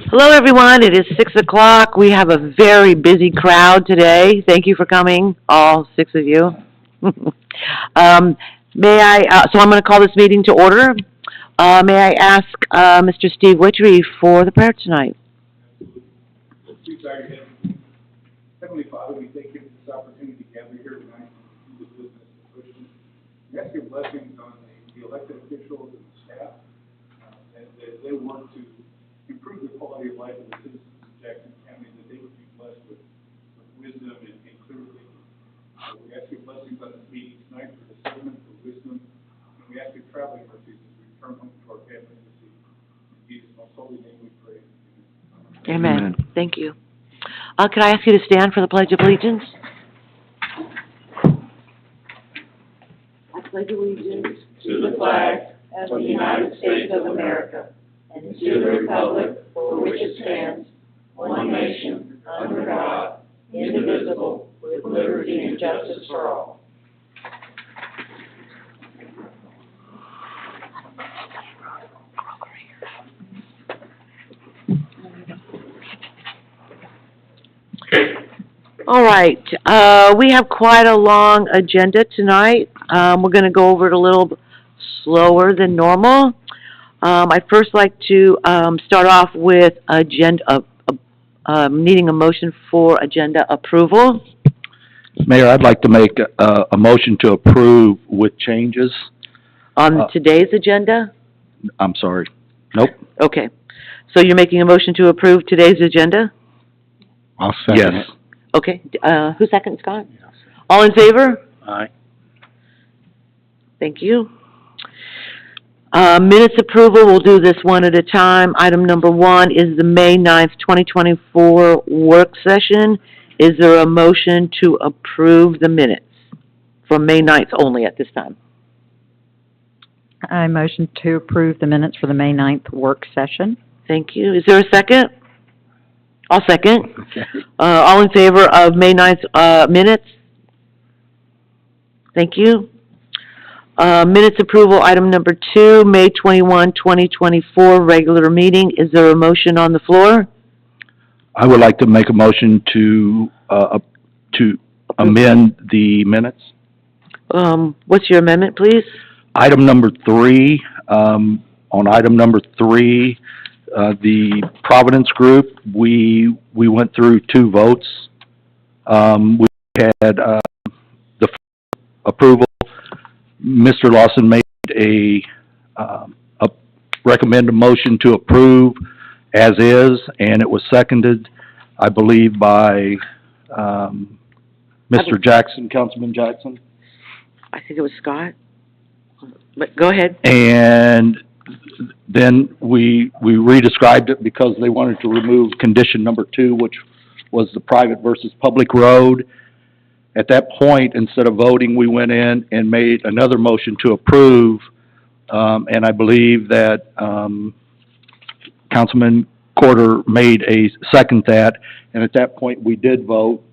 Hello, everyone. It is 6 o'clock. We have a very busy crowd today. Thank you for coming, all 6 of you. So I'm going to call this meeting to order. May I ask Mr. Steve Witchery for the prayer tonight? Please bow your head. Heavenly Father, we thank you for this opportunity to gather here tonight to do the business of Christians. We ask your blessings on the elected officials and the staff as they work to improve the quality of life of the citizens of Jackson County, that they would be blessed with wisdom and clear thinking. We ask your blessings on this meeting tonight for discernment, for wisdom, and we ask your traveling mercies as we return home to our families this evening. In Jesus' most holy name we pray. Amen. Thank you. Could I ask you to stand for the Pledge of Allegiance? I pledge allegiance to the flag of the United States of America and to the republic for which it stands, one nation, under God, indivisible, with liberty and justice for all. All right. We have quite a long agenda tonight. We're going to go over it a little slower than normal. I'd first like to start off with needing a motion for agenda approval. Mayor, I'd like to make a motion to approve with changes. On today's agenda? I'm sorry. Nope. Okay. So you're making a motion to approve today's agenda? I'll second it. Okay. Who seconds, Scott? All in favor? Aye. Thank you. Minutes approval, we'll do this one at a time. Item number 1 is the May 9th, 2024 work session. Is there a motion to approve the minutes from May 9th only at this time? I motion to approve the minutes for the May 9th work session. Thank you. Is there a second? I'll second. Okay. All in favor of May 9th minutes? Thank you. Minutes approval, item number 2, May 21, 2024, regular meeting. Is there a motion on the floor? I would like to make a motion to amend the minutes. What's your amendment, please? Item number 3, on item number 3, the Providence Group, we went through 2 votes. We had the approval. Mr. Lawson made a recommend a motion to approve as is, and it was seconded, I believe, by Mr. Jackson, Councilman Jackson. I think it was Scott. But go ahead. And then we re-described it because they wanted to remove condition number 2, which was the private versus public road. At that point, instead of voting, we went in and made another motion to approve, and I believe that Councilman Corder made a second that, and at that point, we did vote,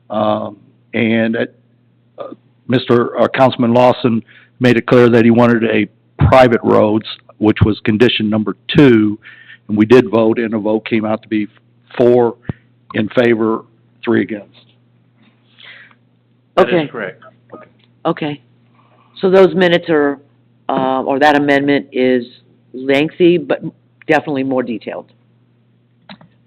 and Councilman Lawson made it clear that he wanted a private roads, which was condition number 2, and we did vote, and the vote came out to be 4 in favor, 3 against. Okay. That is correct. Okay. So those minutes are, or that amendment is lengthy, but definitely more detailed.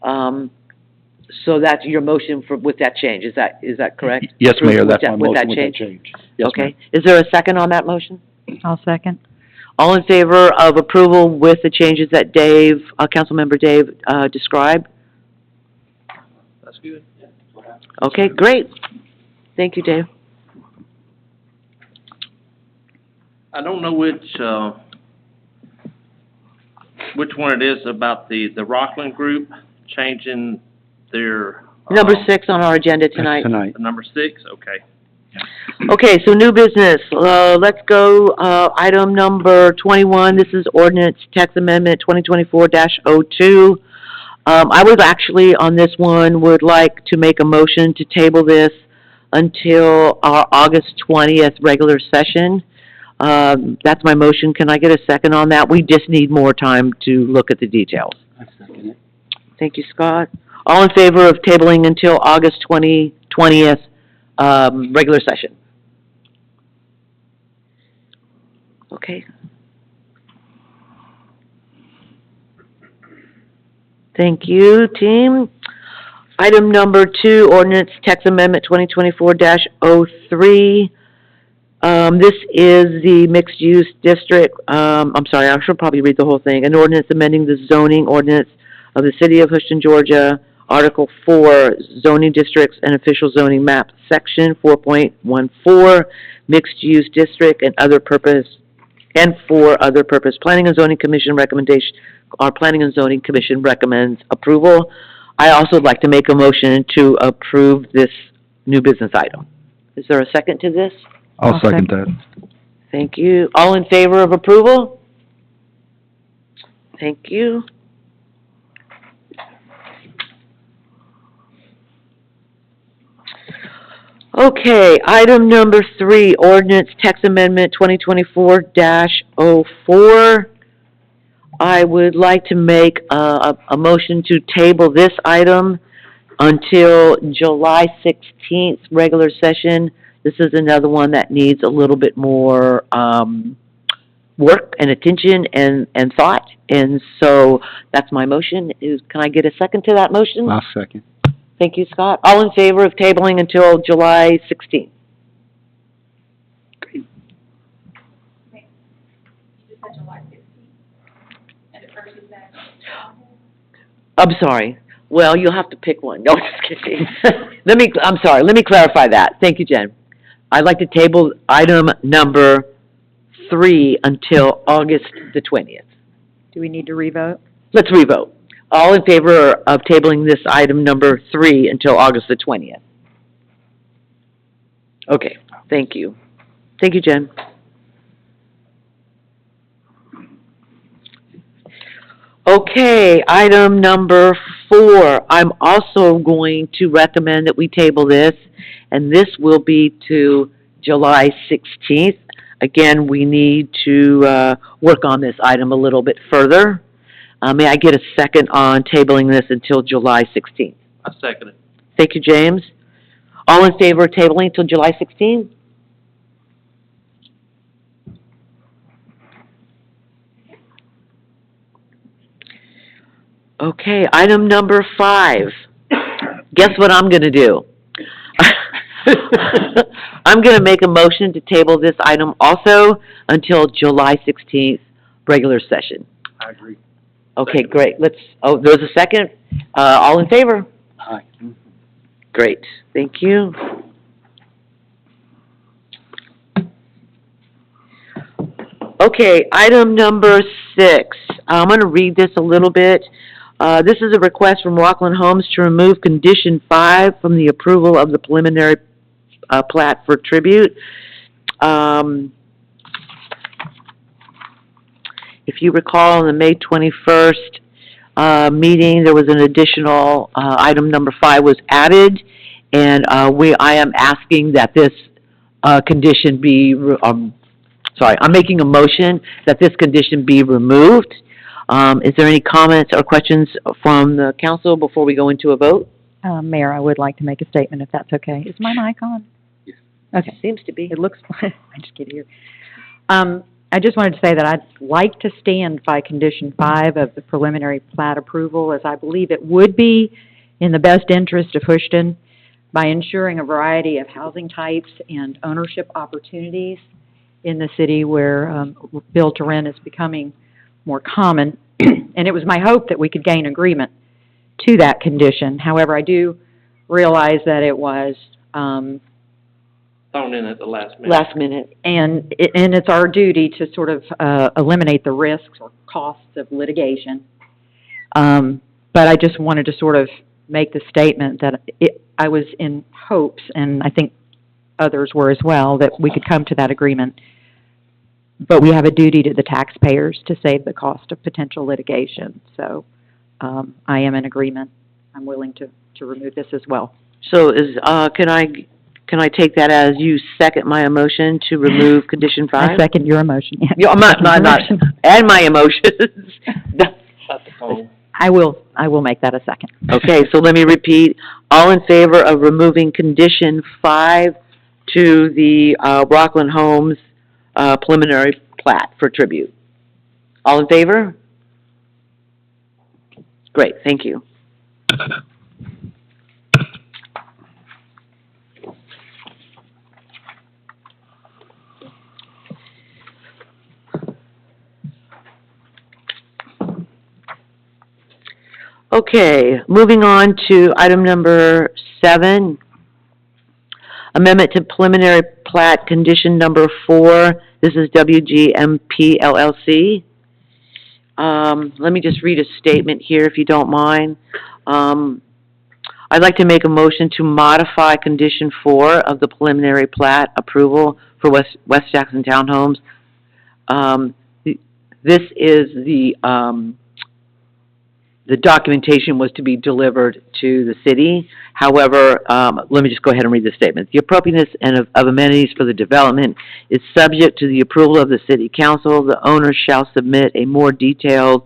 So that's your motion with that change, is that correct? Yes, Mayor, that's my With that motion with that change. Yes, Okay. ma'am. Is there a second on that motion? I'll second. All in favor of approval with the changes that Councilmember Dave, described? That's good. Okay, great. Thank you, Dave. I don't know which one it is about the Rockland Group changing their... Number 6 on our agenda tonight. Number 6, okay. Okay, so new business. Let's go, item number 21. This is ordinance text amendment 2024-02. I would actually, on this one, would like to make a motion to table this until our August 20th regular session. That's my motion. Can I get a second on that? We just need more time to look at the details. I second it. Thank you, Scott. All in favor of tabling until August 20th, regular session? Okay. Thank you, team. Item number 2, ordinance text amendment 2024-03. This is the mixed-use district, I'm sorry, I should probably read the whole thing. An ordinance amending the zoning ordinance of the city of Houston, Georgia, Article 4, zoning districts and official zoning map, Section 4.14, mixed-use district and other purpose, and for other purpose. Planning and Zoning Commission recommendation, our Planning and Zoning Commission recommends approval. I also would like to make a motion to approve this new business item. Is there a second to this? I'll second that. Thank you. All in favor of approval? Thank you. Okay, item number 3, ordinance text amendment 2024-04. I would like to make a motion to table this item until July 16th, regular session. This is another one that needs a little bit more work and attention and thought. And so that's my motion. Can I get a second to that motion? I'll second. Thank you, Scott. All in favor of tabling until July 16th? You just said July 15th, and at first you said I'm sorry. Well, you'll have to pick one. No, just kidding. I'm sorry. Let me clarify that. Thank you, Jen. I'd like to table item number 3 until August the 20th. Do we need to revote? Let's revote. All in favor of tabling this item number 3 until August the 20th? Okay, thank you. Thank you, Jen. Okay, item number 4. I'm also going to recommend that we table this, and this will be to July 16th. Again, we need to work on this item a little bit further. May I get a second on tabling this until July 16th? I second it. Thank you, James. All in favor of tabling until July 16th? Okay, item number 5. Guess what I'm gonna do? I'm gonna make a motion to table this item also until July 16th, regular session. I agree. Okay, great. There's a second. All in favor? Aye. Great, thank you. Okay, item number 6. I'm gonna read this a little bit. This is a request from Rockland Homes to remove condition 5 from the approval of the preliminary plat for Tribute. If you recall, in the May 21st meeting, there was an additional item number 5 was added, and I am asking that this condition be, I'm making a motion that this condition be removed. Is there any comments or questions from the council before we go into a vote? Mayor, I would like to make a statement if that's okay. Is my mic on? Yes. Okay. Seems to be. It looks, I just get here. I just wanted to say that I'd like to stand by condition 5 of the preliminary plat approval, as I believe it would be in the best interest of Houston by ensuring a variety of housing types and ownership opportunities in the city where build to rent is becoming more common. And it was my hope that we could gain agreement to that condition. However, I do realize that it was Thrown in at the last minute. Last minute. and it's our duty to sort of eliminate the risks or costs of litigation. But I just wanted to sort of make the statement that I was in hopes, and I think others were as well, that we could come to that agreement. But we have a duty to the taxpayers to save the cost of potential litigation. So I am in agreement. I'm willing to remove this as well. So can I take that as you second my motion to remove condition 5? I second your motion. Yeah. Yeah, and my emotions. At the phone. I will make that a second. Okay, so let me repeat. All in favor of removing condition 5 to the, Rockland Homes, preliminary plat for tribute? All in favor? Great, thank you. Okay, moving on to item number 7. Amendment to preliminary plat, condition number 4. This is WGMP LLC. Let me just read a statement here, if you don't mind. I'd like to make a motion to modify condition 4 of the preliminary plat approval for West Jackson Townhomes. This is the documentation was to be delivered to the city. However, let me just go ahead and read the statement. The appropriateness of amenities for the development is subject to the approval of the city council. The owner shall submit a more detailed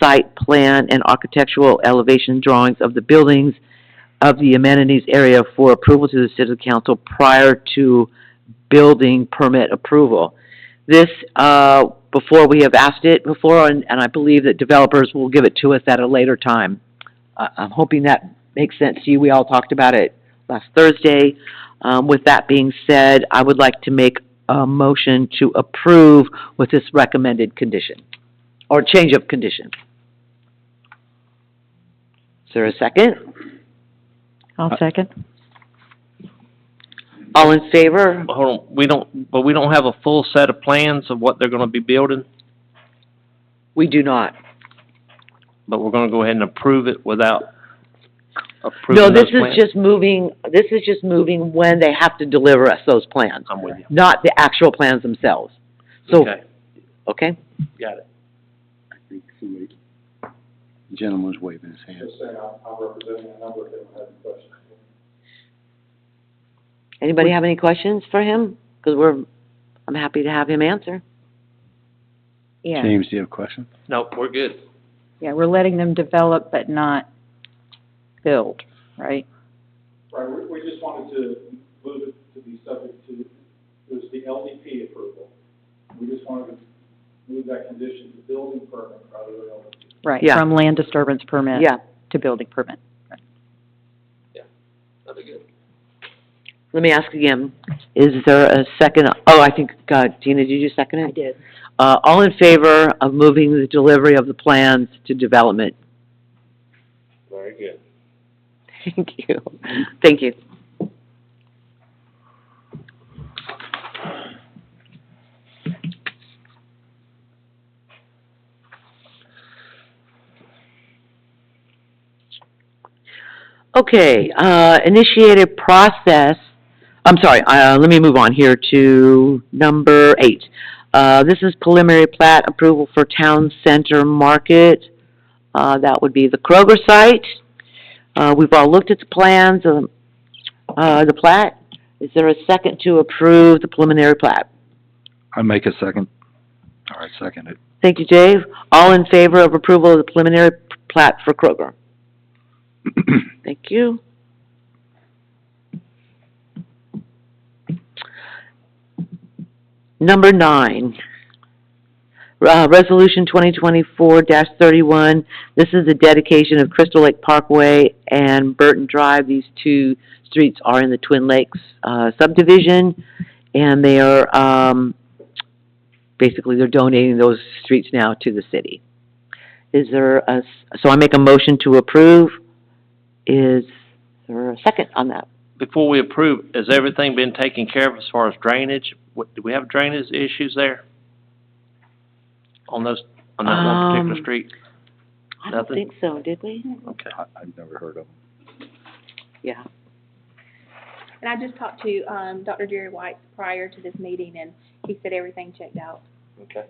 site plan and architectural elevation drawings of the buildings of the amenities area for approval to the city council prior to building permit approval. This, before we have asked it before, and I believe that developers will give it to us at a later time. I'm hoping that makes sense to you. We all talked about it last Thursday. With that being said, I would like to make a motion to approve with this recommended condition, or change of condition. Is there a second? I'll second. All in favor? Hold on, we don't have a full set of plans of what they're gonna be building, We do not. but we're gonna go ahead and approve it without No, approving this those is plans? just moving when they have to deliver us those plans, I'm with you. not the actual plans themselves. So, Okay, okay? got it. I think somebody, gentleman's waving his hand. Just saying, I'm representing a number of them who have questions. Anybody have any questions for him? Because I'm happy to have him answer. Yeah, James, do you have a question? No, we're good. yeah, we're letting them develop but not build, right? Right, we just wanted to move it to be subject to, it was the LDP approval. We just wanted to move that condition to building permit rather than LDP. Right, Yeah. from land disturbance permit Yeah, to building permit. That'll be good. let me ask again. Is there a second? Oh, I think, Tina, did you second it? did. All in favor of moving the delivery of the plans to development? Very good. Thank you. Thank you. Okay, initiated process, I'm sorry, let me move on here to number 8. This is preliminary plat approval for Town Center Market. That would be the Kroger site. We've all looked at the plans, the plat. Is there a second to approve the preliminary plat? I make a second. All right, second it. Thank you, Dave. All in favor of approval of the preliminary plat for Kroger? Thank you. Number 9, Resolution 2024-31. This is the dedication of Crystal Lake Parkway and Burton Drive. These two streets are in the Twin Lakes subdivision, and they are, basically, they're donating those streets now to the city. Is there so I make a motion to approve. Is there a second on that? Before we approve, has everything been taken care of as far as drainage? Do we have drainage issues there? On that one particular street? I don't Nothing? think so, did we? Okay. I've never heard of them. Yeah. And I just talked to, Dr. Jerry White prior to this meeting, and he said everything checked out. Okay.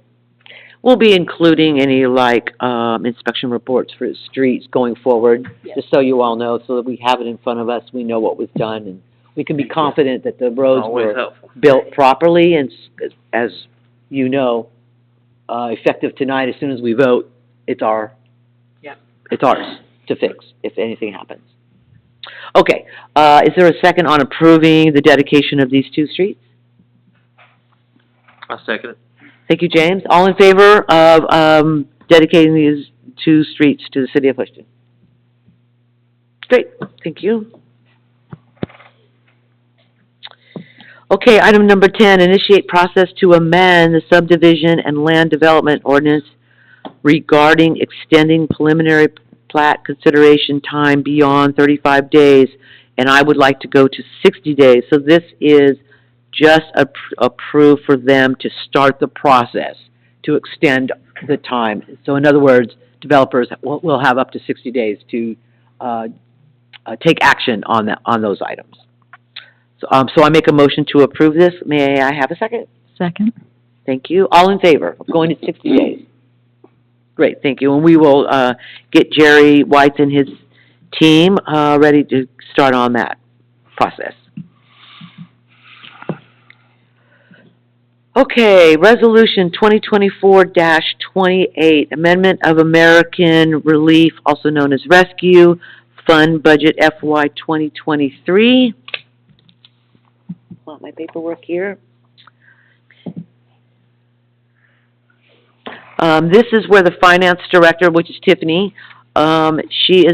We'll be including any, inspection reports for the streets going forward, Yes. just so you all know, so that we have it in front of us, we know what was done, and we can be confident that the roads Always were helpful. built properly, and as you know, effective tonight, as soon as we vote, it's it's ours to fix if anything happens. Okay, is there a second on approving the dedication of these two streets? I second it. Thank you, James. All in favor of, dedicating these two streets to the city of Houston? Great, thank you. Okay, item number 10, initiate process to amend the subdivision and land development ordinance regarding extending preliminary plat consideration time beyond 35 days, and I would like to go to 60 days. So this is just approved for them to start the process, to extend the time. So in other words, developers will have up to 60 days to take action on those items. So I make a motion to approve this. May I have a second? Second. Thank you. All in favor of going to 60 days? Great, thank you. And we will get Jerry White and his team ready to start on that process. Okay, Resolution 2024-28, Amendment of American Relief, also known as Rescue Fund Budget FY 2023. Want my paperwork here. This is where the finance director, which is Tiffany, she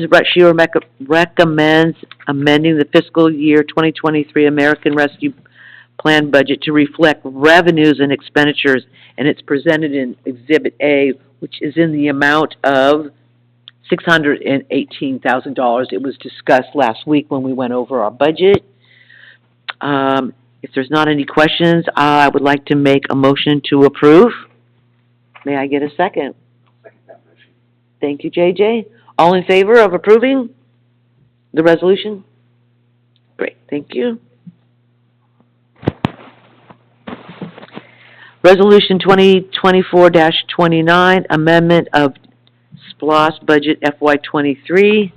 recommends amending the fiscal year 2023 American Rescue Plan budget to reflect revenues and expenditures, and it's presented in Exhibit A, which is in the amount of $618,000. It was discussed last week when we went over our budget. If there's not any questions, I would like to make a motion to approve. May I get a second? Second that motion. Thank you, JJ. All in favor of approving the resolution? Great, thank you. Resolution 2024-29, amendment of SPLOST budget FY 23.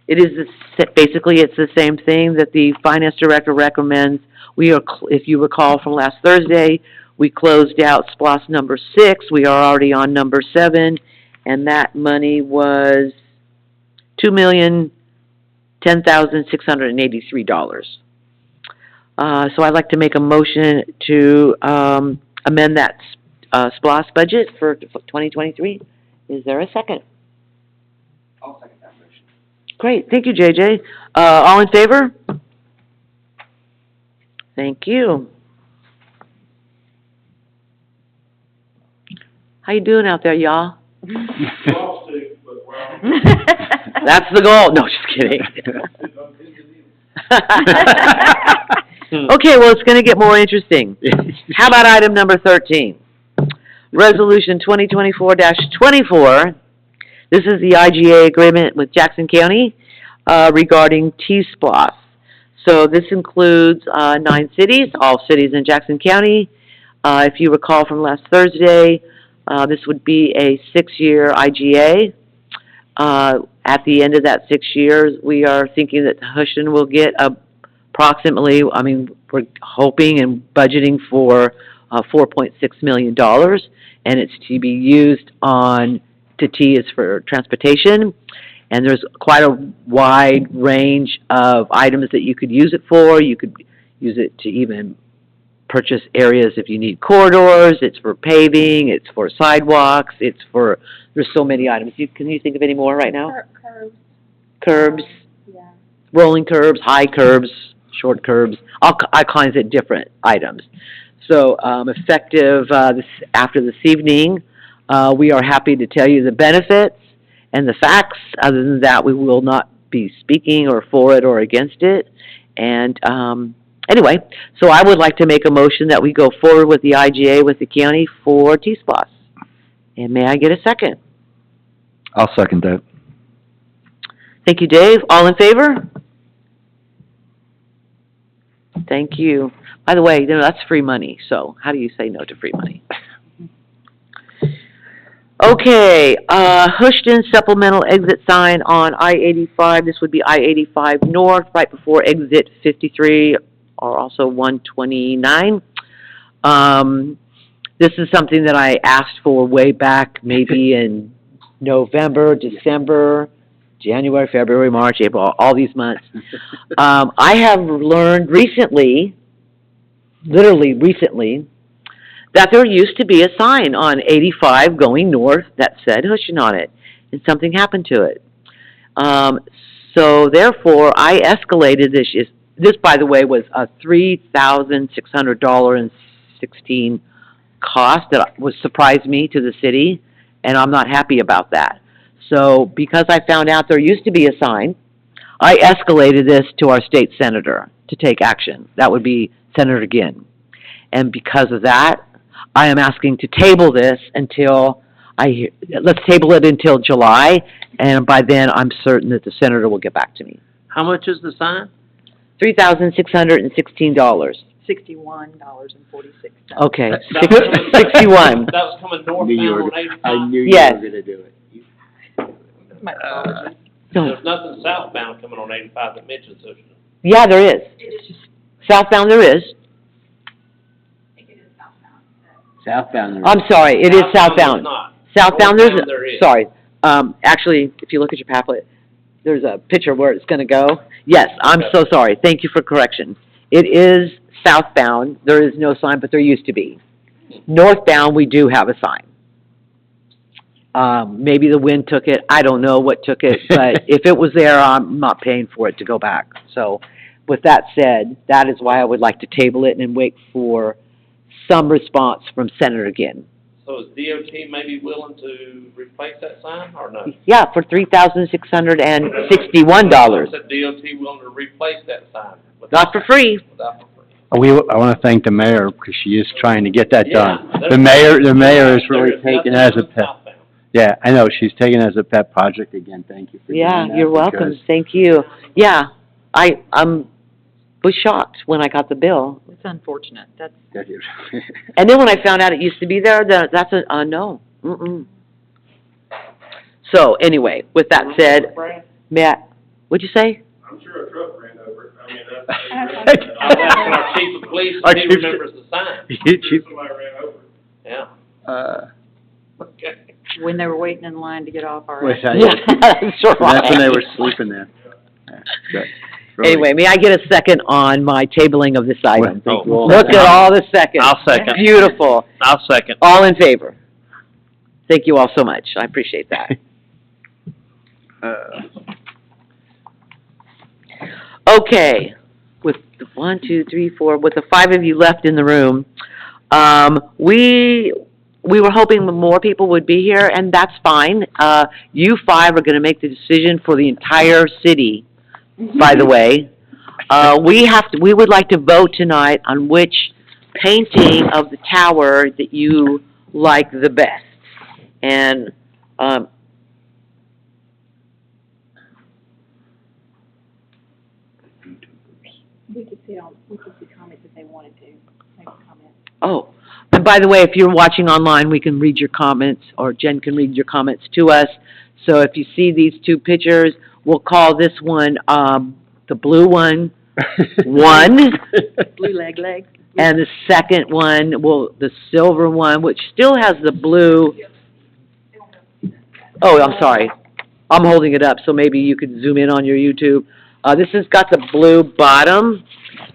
It is basically it's the same thing that the finance director recommends. We are, if you recall from last Thursday, we closed out SPLOST number 6. We are already on number 7, and that money was $2,010,683. So I'd like to make a motion to amend that SPLOST budget for 2023. Is there a second? I'll second that motion. Great, thank you, JJ. All in favor? Thank you. How you doing out there, y'all? That's the goal. No, just kidding. Okay, well, it's gonna get more interesting. How about item number 13? Resolution 2024-24. This is the IGA agreement with Jackson County regarding T-SPLOST. So this includes 9 cities, all cities in Jackson County. If you recall from last Thursday, this would be a 6-year IGA. At the end of that 6 years, we are thinking that Houston will get approximately, I mean, we're hoping and budgeting for $4.6 million, and it's to be used on, to T is for transportation, and there's quite a wide range of items that you could use it for. You could use it to even purchase areas if you need corridors, it's for paving, it's for sidewalks, it's for, there's so many items. Can you think of any more right now? Curbs. Curbs, Yeah. rolling curbs, high curbs, short curbs, all kinds of different items. So effective after this evening, we are happy to tell you the benefits and the facts. Other than that, we will not be speaking or for it or against it. And anyway, so I would like to make a motion that we go forward with the IGA with the county for T-SPLOST. And may I get a second? I'll second that. Thank you, Dave. All in favor? Thank you. By the way, you know, that's free money, so how do you say no to free money? Okay, Houston supplemental exit sign on I-85. This would be I-85 North, right before exit 53, or also 129. This is something that I asked for way back, maybe in November, December, January, February, March, April, all these months. I have learned recently, literally recently, that there used to be a sign on 85 going north that said Hushin on it, and something happened to it. So therefore, I escalated this. This, by the way, was a $3,600.16 cost that was surprised me to the city, and I'm not happy about that. So because I found out there used to be a sign, I escalated this to our state senator to take action. That would be Senator Ginn. And because of that, I am asking to table this until let's table it until July, and by then I'm certain that the senator will get back to me. How much is the sign? $3,616. $61.46. Okay, That was coming- 61. That was coming Knew you northbound were- on 85? I knew you Yes. were gonna do it. There's nothing southbound coming on 85 that mentions Hushin. Yeah, there is. Southbound there is. Southbound. I'm sorry, it is There's southbound. not. Southbound, there's, Northbound there is. sorry. Actually, if you look at your pamphlet, there's a picture where it's gonna go. Yes, I'm so sorry. Thank you for correction. It is southbound. There is no sign, but there used to be. Northbound, we do have a sign. Maybe the wind took it. I don't know what took it, but if it was there, I'm not paying for it to go back. So with that said, that is why I would like to table it and wait for some response from Senator Ginn. So is DOT maybe willing to replace that sign, or no? Yeah, for $3,661. Said DOT willing to replace that sign? Not for free. Without for free. I wanna thank the mayor, because she is trying to get that done. Yeah, The mayor is really there's taking nothing it as a on pet. southbound. Yeah, I know, she's taking it as a pet project again, thank you for doing Yeah, that, you're welcome. because- Thank you. Yeah, I'm was shocked when I got the bill. It's unfortunate. That's, that is- And then when I found out it used to be there, that's a no. Mm-mm. So anyway, with that said, Matt, what'd you say? I'm sure a truck ran over it. I mean, that's. I was asking our chief of police Our if he chief- remembers the sign. Somebody ran over it. Yeah, okay. when they were waiting in line to get off our. Was that- Yeah, that's right. That's when they were sleeping there. Yeah, good. Really. Anyway, may I get a second on my tabling of this item? Thank you all. Look at all the seconds. I'll second. Beautiful. I'll second. All in favor? Thank you all so much. I appreciate that. Okay, with the 1, 2, 3, 4, with the 5 of you left in the room, we were hoping more people would be here, and that's fine. You 5 are gonna make the decision for the entire city, by the way. We would like to vote tonight on which painting of the tower that you like the best. And, We could see comments if they wanted to, make a comment. oh, and by the way, if you're watching online, we can read your comments, or Jen can read your comments to us. So if you see these 2 pictures, we'll call this one, the blue one, 1, Blue leg. and the second one, the silver one, which still has the blue. Oh, I'm sorry. I'm holding it up, so maybe you could zoom in on your YouTube. This has got the blue bottom,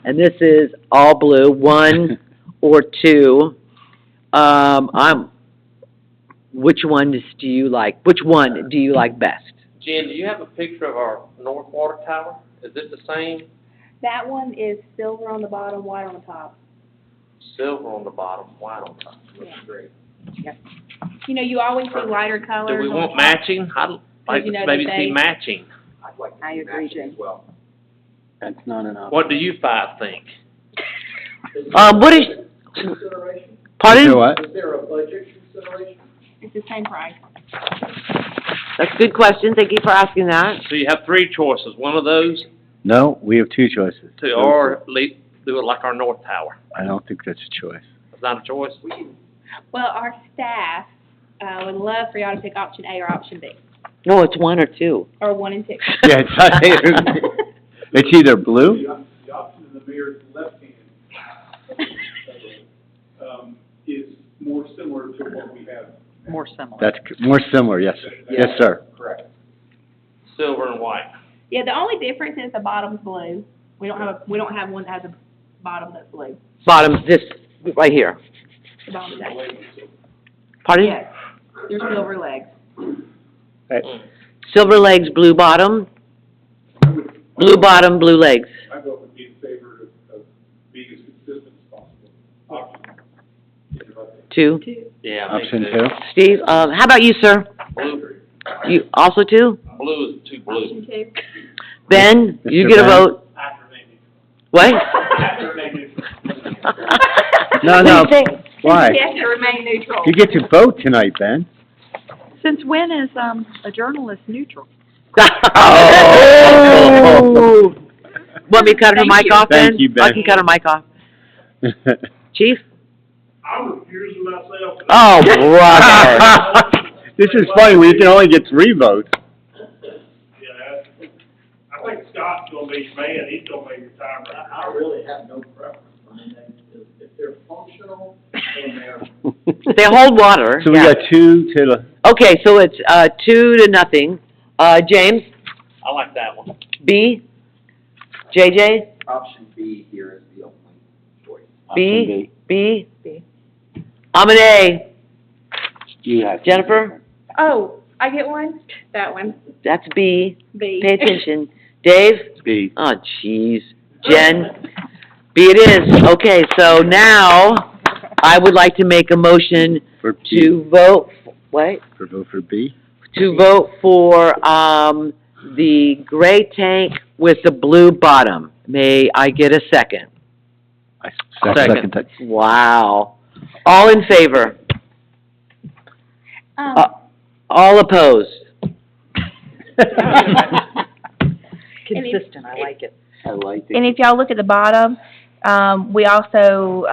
and this is all blue, 1 or 2. Which one do you like? Which one do you like best? Jen, do you have a picture of our North Water Tower? Is it the same? That one is silver on the bottom, white on the top. Silver on the bottom, white on top. Looks great. You know, you always see lighter colors. Do we on want top. matching? I'd like you know to maybe that see they- matching. I agree, Jim. That's not enough. What do you 5 think? What is, Consideration? pardon? What? Is there a budget consideration? It's the same price. That's a good question. Thank you for asking that. So you have 3 choices, one of those, No, we have 2 choices. or do it like our North Tower. I don't think that's a choice. It's not a choice? Well, our staff, would love for y'all to pick option A or option B, No, it's 1 or 2. or 1 and 2. Yeah, it's not, it's either blue, The option in the mayor's left hand, is more similar to what we have. More similar. That's more similar, yes, sir. Yes, sir. Correct. Silver and white. Yeah, the only difference is the bottom's blue. We don't have one that has a bottom that's blue. Bottom, this, right here. The bottom is actually, Pardon? yes, there's silver legs. Silver legs, blue bottom, blue bottom, blue legs. My vote would be in favor of being as consistent as possible. Option. Two. Yeah, Option two. Steve, how about you, sir? Blue, You, also two? blue is too blue. Option two. Ben, you Mr. get a Ben? vote. What? No, no, why? You have to remain neutral. You get to vote tonight, Ben. Since when is, a journalist neutral? Oh! Want me to cut her Thank mic you. off, Ben? Thank you, Ben. I can cut her mic off. Chief? I'm refusing myself. Oh, brother. This is funny, we can only get 3 votes. Yeah, I think Scott's gonna be man, he's gonna be retired. I really have no preference. I mean, if they're functional and they're, They hold water. So we yeah. got 2 to the, Okay, so it's, 2-0. James? I like that one. B? JJ? option B here is the only choice. B? B? I'm an A. you have. Jennifer? Oh, I get one? That one, That's B. B. Pay attention. Dave? B. Oh, jeez. Jen? B it is. Okay, so now I would like to make a motion For B. to vote, what? For vote for B? To vote for, the gray tank with the blue bottom. May I get a second? I Second. that. Wow. All in favor? Um, All opposed? Consistent, I like it. I like And if y'all look at the bottom, we also,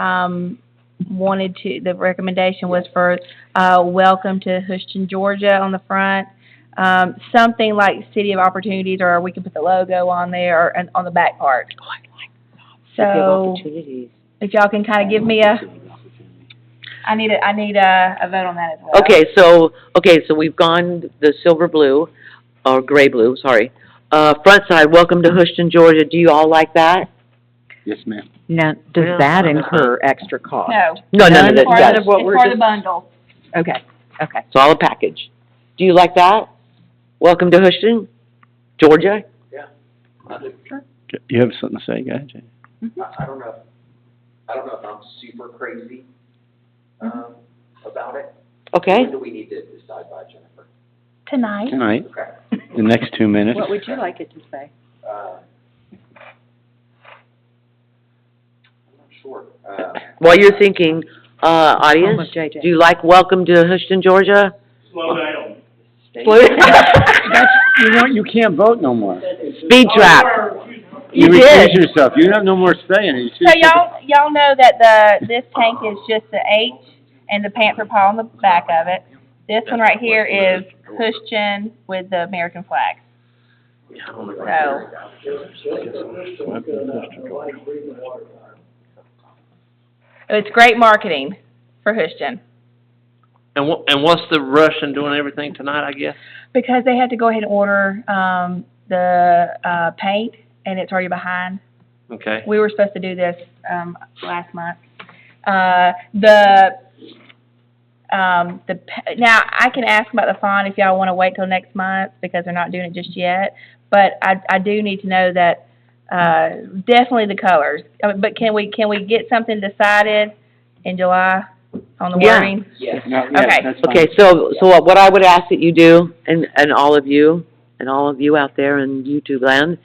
wanted to, the recommendation was for, welcome to Houston, Georgia on the front. Something like City of Opportunities, or we can put the logo on there, or, and on the back part. So, Opportunities. if y'all can kinda give me a, I need a vote on that as well. Okay, so we've gone the silver blue, or gray blue, sorry. Front side, welcome to Houston, Georgia. Do you all like that? Yes, ma'am. Now, does that incur extra cost? No, No, none of it's it part does. of, it's part of the bundle. Okay, okay. It's all a package. Do you like that? Welcome to Houston, Georgia? You have something to say, guys? I don't know, if I'm super crazy, about it. Okay. When do we need to decide by, Jennifer? Tonight. Tonight, Okay. the next 2 minutes. What would you like it to say? I'm not sure. While you're thinking, audience, Home of JJ. do you like welcome to Houston, Georgia? Slow down. You can't vote no more. Speed trap. You recuse did. yourself, you have no more say in it. You So should- y'all know that this tank is just the H and the panther paw on the back of it. This one right here is Houston with the American flag. So, it's great marketing for Houston, And what's the rush in doing everything tonight, I guess? because they had to go ahead and order, the, paint, and it's already behind. Okay. We were supposed to do this, last month. Now, I can ask about the font if y'all wanna wait till next month, because they're not doing it just yet. But I do need to know that, definitely the colors. I mean, but can we get something decided in July on the Yeah. wording? Yes. No, yeah, Okay. that's fine. Okay, so what I would ask that you do, and all of you out there in YouTube land,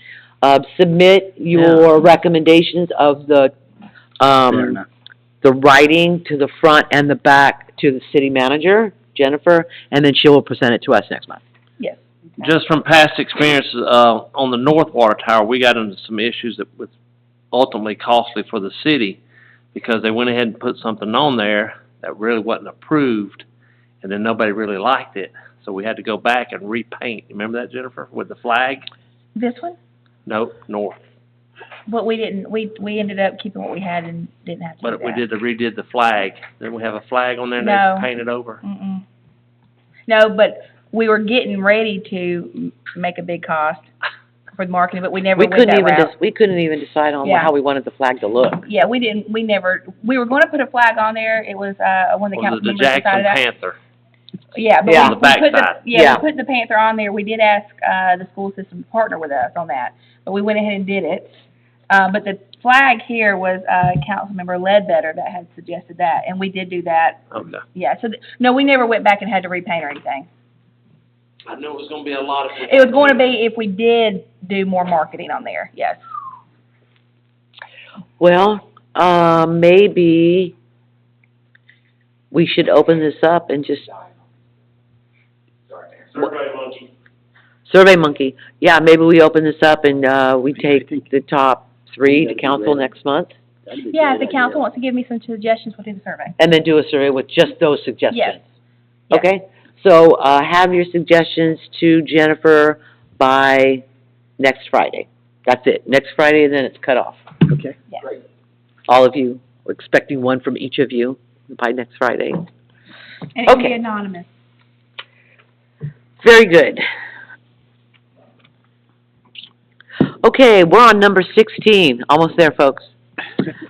submit your recommendations of the, Fair enough. the writing to the front and the back to the city manager, Jennifer, and then she will present it to us next month. Yes. Just from past experiences, on the North Water Tower, we got into some issues that was ultimately costly for the city, because they went ahead and put something on there that really wasn't approved, and then nobody really liked it, so we had to go back and repaint. Remember that, Jennifer, with the flag? This one? Nope, North. But we didn't, we ended up keeping what we had and didn't have to do that. But we redid the flag. Didn't we have a flag on there and No. they painted over? Mm-mm. No, but we were getting ready to make a big cost for the marketing, but we never We went couldn't that even, route. we couldn't even decide on Yeah. how we wanted the flag to look. Yeah, we were gonna put a flag on there, it was, one of the Was council it the members decided Jackson that. Panther? Yeah, but Yeah. we On the put the, backside. Yeah. we put the Panther on there, we did ask, the school system to partner with us on that, but we went ahead and did it. But the flag here was, Councilmember Ledbetter that had suggested that, and we did do that, Okay. yeah, so, no, we never went back and had to repaint or anything. I knew it was gonna be a lot of. It was going to be if we did do more marketing on there, yes. Well, maybe we should open this up and just. Survey Monkey. Yeah, maybe we open this up and, we take the top 3 to council next month, That'd be a Yeah, if great the council idea. wants to give me some suggestions, we'll do the survey. and then do a survey with just those suggestions. Yes. Yes. Okay? So, have your suggestions to Jennifer by next Friday. That's it. Next Friday, and then it's cut off. Okay. Yes. All of you, we're expecting one from each of you by next Friday. And it can be Okay. anonymous. Very good. Okay, we're on number 16, almost there, folks.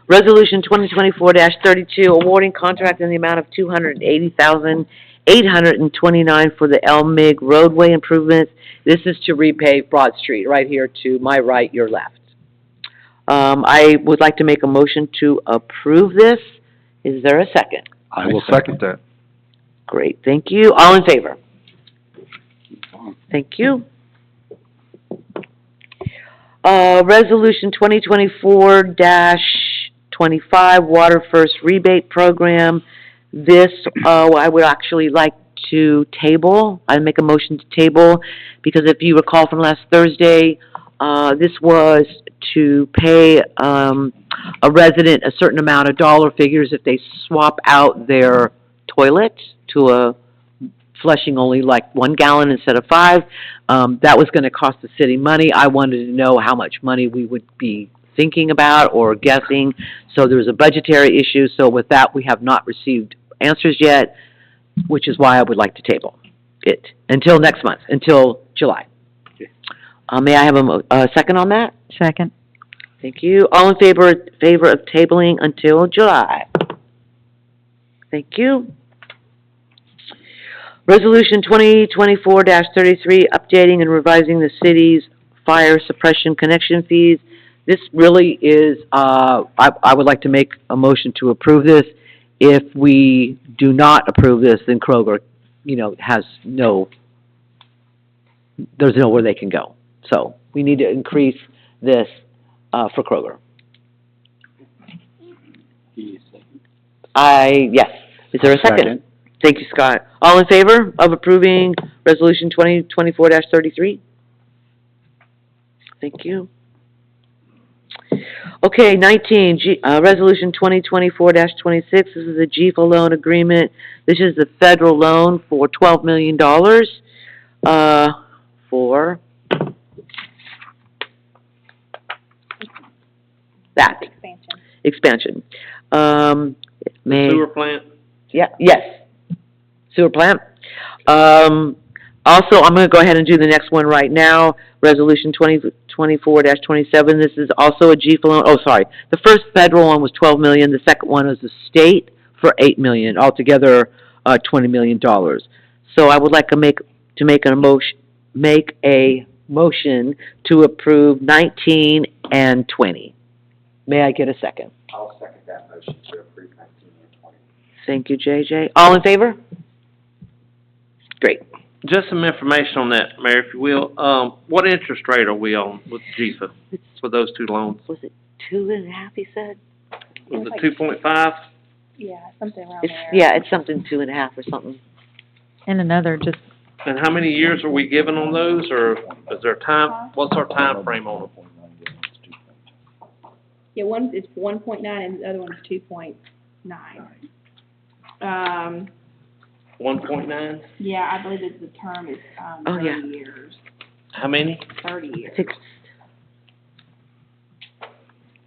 Resolution 2024-32, awarding contract in the amount of $280,829 for the Elmig roadway improvements. This is to repave Broad Street, right here to my right, your left. I would like to make a motion to approve this. Is there a second? I will second that. Great, thank you. All in favor? Thank you. Resolution 2024-25, Water First Rebate Program. This, I would actually like to table. I'd make a motion to table, because if you recall from last Thursday, this was to pay, a resident a certain amount of dollar figures if they swap out their toilet to a flushing only like 1 gallon instead of 5. That was gonna cost the city money. I wanted to know how much money we would be thinking about or guessing. So there was a budgetary issue, so with that, we have not received answers yet, which is why I would like to table it until next month, until July. May I have a second on that? Second. Thank you. All in favor of tabling until July? Thank you. Resolution 2024-33, updating and revising the city's fire suppression connection fees. This really is, I would like to make a motion to approve this. If we do not approve this, then Kroger, has there's nowhere they can go. So we need to increase this, for Kroger. Yes. Is there a second? Thank you, Scott. All in favor of approving Resolution 2024-33? Thank you. Okay, 19, Resolution 2024-26, this is a GFA loan agreement. This is the federal loan for $12 million, for that expansion. Sewer plant? Yeah, yes. Sewer plant. Also, I'm gonna go ahead and do the next one right now, Resolution 2024-27. This is also a GFA loan. Oh, sorry. The first federal one was $12 million. The second one is the state for $8 million. Altogether, $20 million. So I would like to make a motion to approve 19 and 20. May I get a second? I'll second that motion to approve 19 and 20. Thank you, JJ. All in favor? Great. Just some information on that, Mayor, if you will. What interest rate are we on with GFA for those two loans? Was it 2.5, he said? Was it 2.5? Yeah, something around there. Yeah, it's something 2.5 or something. And another, just, And how many years are we given on those, or is there time, what's our time frame on them? Yeah, one is 1.9 and the other one's 2.9. 1.9? Yeah, I believe that the term is, Oh, yeah. 30 years, How many? 30 I years. think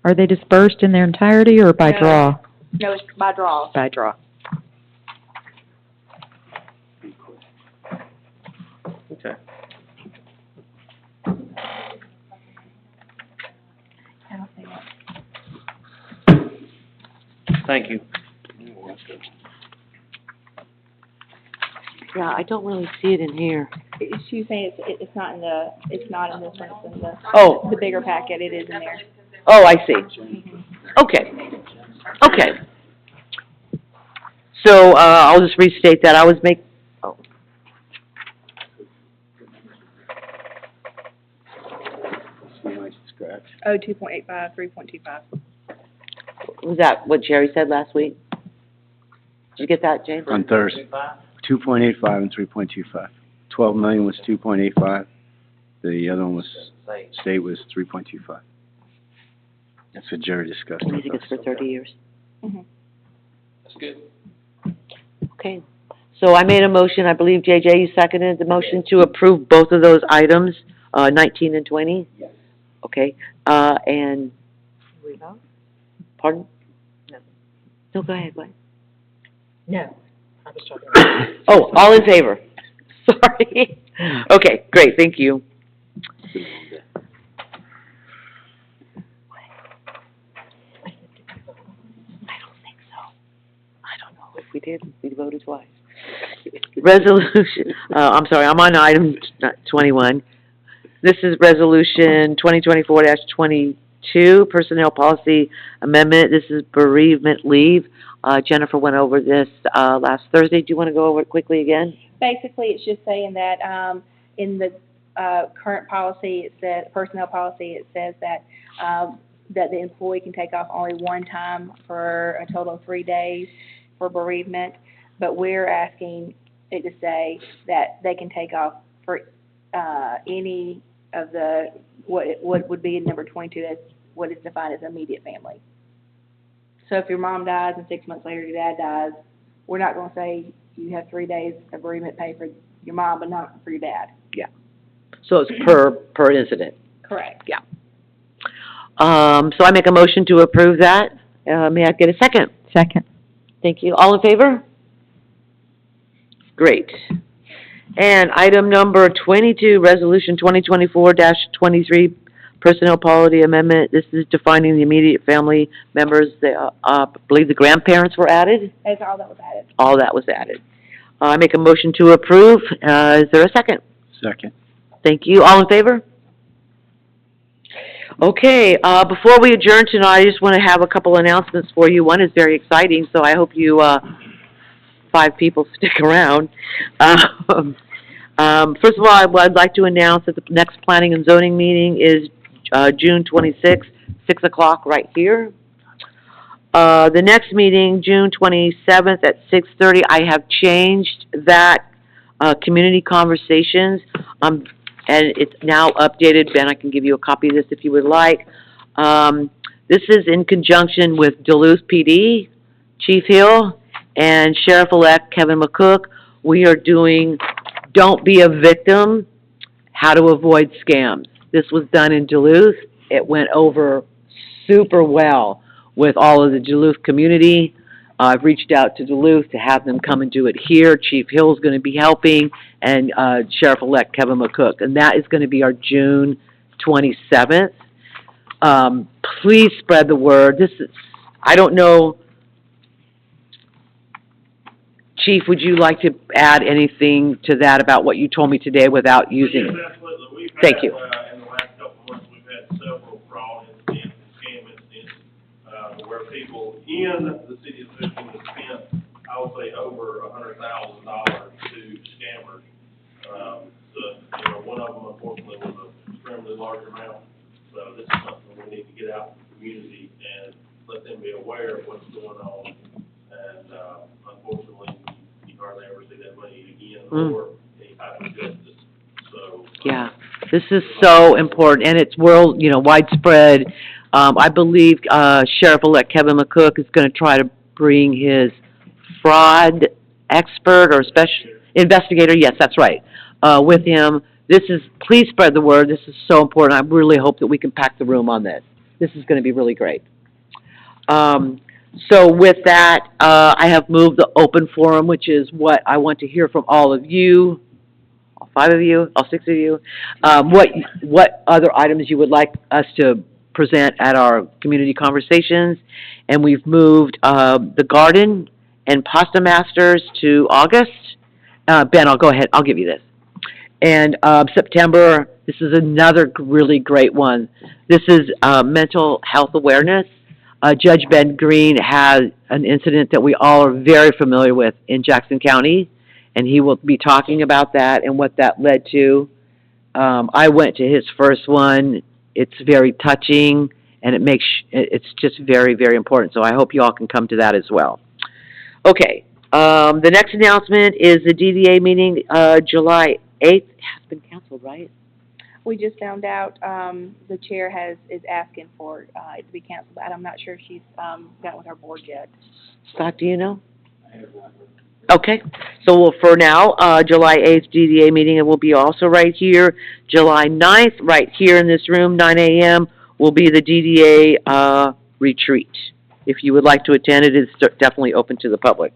Are they dispersed in their entirety or by No. draw? No, it's by draw. By draw. Okay. I don't think it- Thank you. Yeah, I don't really see it in here. She's saying it's not in the, it's not in this one, it's in the. Oh. The bigger packet, it is in there. Oh, I see. Okay. Okay. So, I'll just restate that. I was oh, Nice scratch. Oh, 2.85, 3.25. was that what Jerry said last week? Did you get that, James? On Thursday, 2.85 and 3.25. 12 million was 2.85. The other one was, state was 3.25. That's what Jerry discussed. I think it's for 30 years. That's good. Okay. So I made a motion, I believe, JJ, you seconded the motion to approve both of those items, 19 and 20? Yes. Okay, and, pardon? No. No, go ahead, what? No, I was talking Oh, all in favor? Sorry. Okay, great, thank you. I don't think so. I don't know if we did, we voted twice. Resolution, I'm sorry, I'm on item 21. This is resolution 2024-22, personnel policy amendment. This is bereavement leave. Jennifer went over this, last Thursday. Do you want to go over it quickly again? Basically, it's just saying that, in the, current policy, it says, personnel policy, it says that, that the employee can take off only one time for a total of 3 days for bereavement, but we're asking it to say that they can take off for, any of the, what would be in number 22, that's what is defined as immediate family. So if your mom dies and 6 months later your dad dies, we're not gonna say you have 3 days of bereavement pay for your mom, but not for your dad. So it's per incident. Correct. So I make a motion to approve that. May I get a second? Second. Thank you. All in favor? Great. And item number 22, resolution 2024-23, personnel policy amendment. This is defining the immediate family members. I believe the grandparents were added. That's all that was added. All that was added. I make a motion to approve. Is there a second? Second. Thank you. All in favor? Okay, before we adjourn tonight, I just want to have a couple announcements for you. One is very exciting, so I hope you, 5 people stick around. First of all, I'd like to announce that the next planning and zoning meeting is, June 26th, 6 o'clock right here. The next meeting, June 27th at 6:30, I have changed that, community conversations, and it's now updated. Ben, I can give you a copy of this if you would like. This is in conjunction with Duluth PD, Chief Hill, and Sheriff-elect Kevin McCook. We are doing Don't Be a Victim, How to Avoid Scams. This was done in Duluth. It went over super well with all of the Duluth community. I've reached out to Duluth to have them come and do it here. Chief Hill's going to be helping, and Sheriff-elect Kevin McCook. And that is going to be our June 27th. Please spread the word. This is, I don't know, Chief, would you like to add anything to that about what you told me today without using? Yes, absolutely. We've had, Thank you. in the last couple of months, we've had several fraud incidents and scam incidents, where people in the city of Houston have spent, I would say, over $100,000 to scammers. One of them unfortunately was an extremely large amount. So this is something we need to get out to the community and let them be aware of what's going on. And, unfortunately, you hardly ever see that money again or any type of justice. So. Yeah, this is so important, and it's widespread. I believe, Sheriff-elect Kevin McCook is gonna try to bring his fraud expert or special investigator, yes, that's right, with him. Please spread the word. This is so important. I really hope that we can pack the room on this. This is gonna be really great. So with that, I have moved the open forum, which is what I want to hear from all of you, all 5 of you, all 6 of you, what other items you would like us to present at our community conversations. And we've moved, the garden and pasta masters to August. Ben, I'll go ahead, I'll give you this. And, September, this is another really great one. This is, mental health awareness. Judge Ben Green had an incident that we all are very familiar with in Jackson County, and he will be talking about that and what that led to. I went to his first one. It's very touching, and it's just very, very important, so I hope you all can come to that as well. Okay, the next announcement is the DDA meeting, July 8th, has been canceled, right? We just found out, the chair is asking for, it to be canceled, but I'm not sure if she's, got with her board yet. Scott, do you know? Okay, so well, for now, July 8th DDA meeting, it will be also right here. July 9th, right here in this room, 9 a.m., will be the DDA, retreat. If you would like to attend, it is definitely open to the public.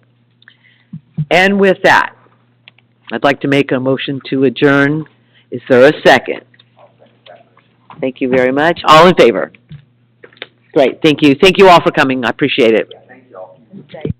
And with that, I'd like to make a motion to adjourn. Is there a second? Thank you very much. All in favor? Great, thank you. Thank you all for coming. I appreciate it. Thank you.